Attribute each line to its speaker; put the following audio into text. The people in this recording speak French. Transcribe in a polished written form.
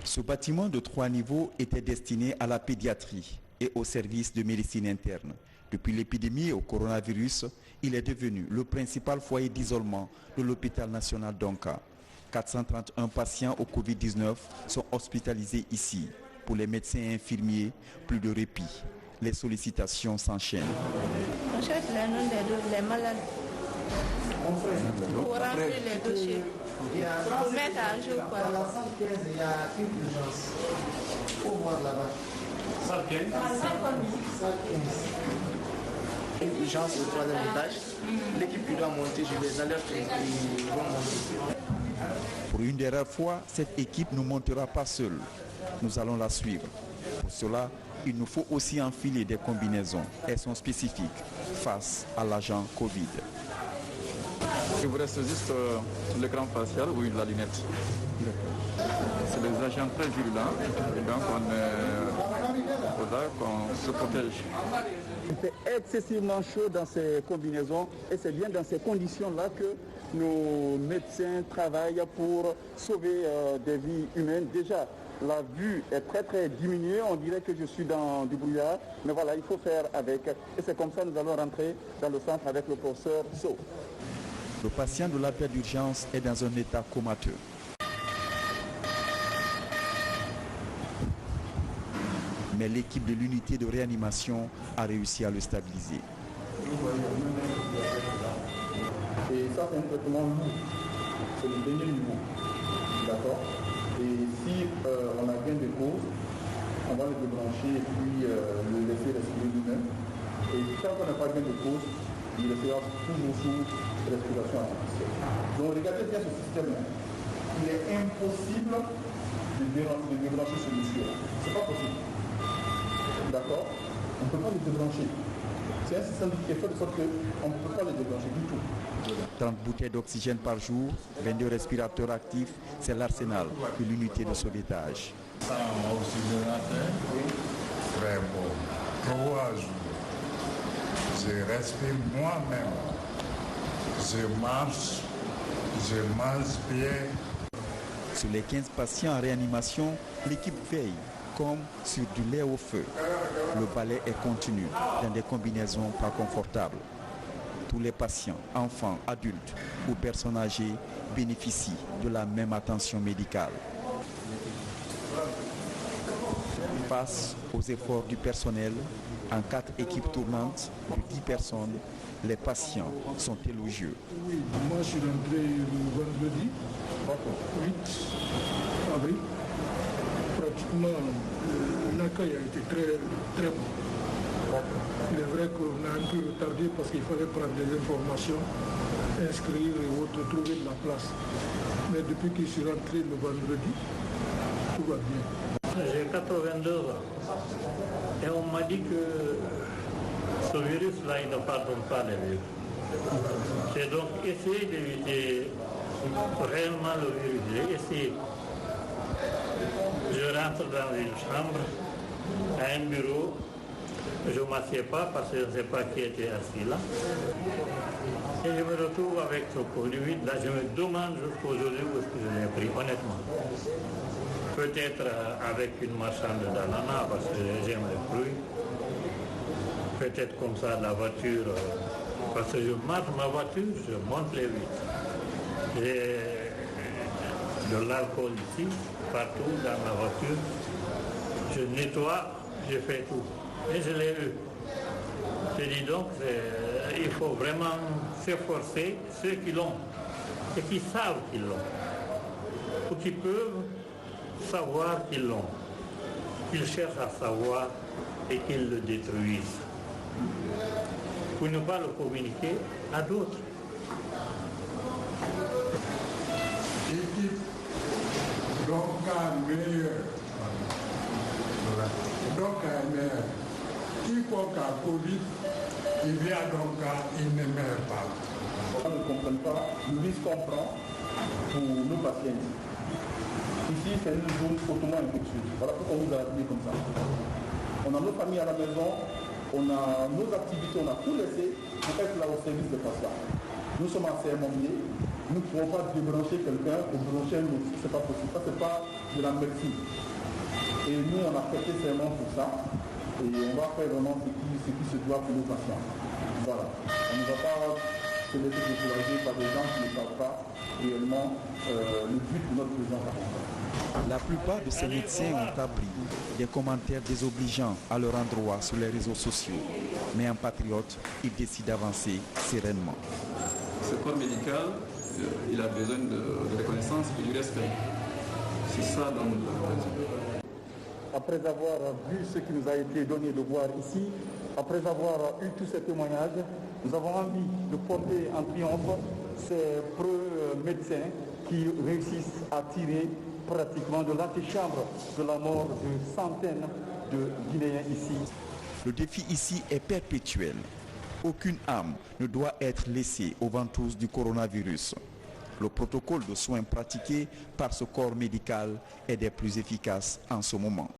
Speaker 1: Ce bâtiment de 3 niveaux était destiné à la pédiatrie et au service de médecine interne. Depuis l'épidémie au coronavirus, il est devenu le principal foyer d'isolement de l'hôpital national d'Onka. 431 patients au Covid-19 sont hospitalisés ici. Pour les médecins et infirmiers, plus de répit. Les sollicitations s'enchaînent.
Speaker 2: On cherche les noms des malades pour remplir les dossiers, pour mettre à jour.
Speaker 3: Dans la salle 15, il y a une urgence. Il faut voir là-bas.
Speaker 4: Salle 15.
Speaker 3: Salle 15. Une urgence au troisième étage. L'équipe qui doit monter, je les alerte et ils vont monter.
Speaker 1: Pour une des rares fois, cette équipe ne montera pas seule. Nous allons la suivre. Pour cela, il nous faut aussi enfiler des combinaisons. Elles sont spécifiques face à l'agent Covid.
Speaker 5: Il vous reste juste l'écran facial ou la lunette. C'est des agents très virulents, donc il faudra qu'on se protège.
Speaker 6: Il fait excessivement chaud dans ces combinaisons et c'est bien dans ces conditions-là que nos médecins travaillent pour sauver des vies humaines. Déjà, la vue est très diminuée, on dirait que je suis dans du brouillard, mais voilà, il faut faire avec. Et c'est comme ça que nous allons rentrer dans le centre avec le professeur So.
Speaker 1: Le patient de l'appel d'urgence est dans un état comateux. Mais l'équipe de l'unité de réanimation a réussi à le stabiliser.
Speaker 6: Et ça, c'est un traitement lourd. C'est le dernier niveau. D'accord? Et si on a gain de cause, on va le débrancher et puis le laisser respirer lui-même. Et quand on n'a pas gain de cause, il restera toujours sous respiration artificielle. Donc regardez bien ce système-là. Il est impossible de débrancher ce monsieur-là. C'est pas possible. D'accord? On ne peut pas le débrancher. C'est un système qui est fait de sorte qu'on ne peut pas le débrancher du tout.
Speaker 1: 30 bouteilles d'oxygène par jour, 22 respirateurs actifs, c'est l'arsenal de l'unité de sauvetage.
Speaker 4: Ça, oxygénateur, très bon. 3 jours. Je respire moi-même. Je marche, je mange bien.
Speaker 1: Sur les 15 patients en réanimation, l'équipe veille comme sur du lait au feu. Le balai est continu dans des combinaisons pas confortables. Tous les patients, enfants, adultes ou personnes âgées bénéficient de la même attention médicale. Face aux efforts du personnel, en 4 équipes tournantes de 10 personnes, les patients sont élogieux.
Speaker 7: Oui, moi je suis rentré le vendredi 8 avril. Pratiquement, l'accueil a été très bon. Il est vrai qu'on a un peu retardé parce qu'il fallait prendre des informations, inscrire et autres, trouver de la place. Mais depuis que je suis rentré le vendredi, tout va bien.
Speaker 8: J'ai 82 ans et on m'a dit que ce virus-là, il ne pardonne pas les vieux. J'ai donc essayé d'éviter réellement le virus. J'ai essayé. Je rentre dans une chambre, à un bureau. Je ne m'assieds pas parce que je ne sais pas qui était assis là. Et je me retrouve avec ce produit. Là, je me demande jusqu'aujourd'hui où est-ce que je l'ai pris, honnêtement. Peut-être avec une marchande d'ananas parce que j'aime les fruits. Peut-être comme ça la voiture, parce que je marche ma voiture, je monte les vitres. J'ai de l'alcool ici, partout dans ma voiture. Je nettoie, je fais tout. Et je l'ai eu. Je dis donc, il faut vraiment s'efforcer, ceux qui l'ont et qui savent qu'ils l'ont, ou qui peuvent savoir qu'ils l'ont, qu'ils cherchent à savoir et qu'ils le détruisent, pour ne pas le communiquer à d'autres.
Speaker 4: Équipe d'Onka meilleure. D'Onka meilleure. Quiconque a Covid, il vient d'Onka, il ne meurt pas.
Speaker 6: On ne comprend pas le risque qu'on prend pour nos patients. Ici, c'est une zone hautement infectieuse. Voilà pourquoi on nous a appelés comme ça. On a nos familles à la maison, on a nos activités, on a tout laissé pour être là au service des patients. Nous sommes en CMMD, nous ne pouvons pas débrancher quelqu'un et brancher un autre. Ce n'est pas possible. Ça, ce n'est pas de la médecine. Et nous, on a prêté serment pour ça. Et on va faire vraiment ce qui se doit pour nos patients. Voilà. On ne va pas se laisser décourager par des gens qui ne savent pas réellement le but de notre présence.
Speaker 1: La plupart de ces médecins ont appris des commentaires désobligeants à leur endroit sur les réseaux sociaux. Mais en patriote, ils décident d'avancer sereinement.
Speaker 5: Ce corps médical, il a besoin de reconnaissance et du respect. C'est ça dont nous avons besoin.
Speaker 6: Après avoir vu ce qui nous a été donné de voir ici, après avoir eu tous ces témoignages, nous avons envie de porter en triomphe ces preux médecins qui réussissent à tirer pratiquement de l'antichambre de la mort de centaines de Guinéens ici.
Speaker 1: Le défi ici est perpétuel. Aucune âme ne doit être laissée aux ventouses du coronavirus. Le protocole de soins pratiqué par ce corps médical est des plus efficaces en ce moment.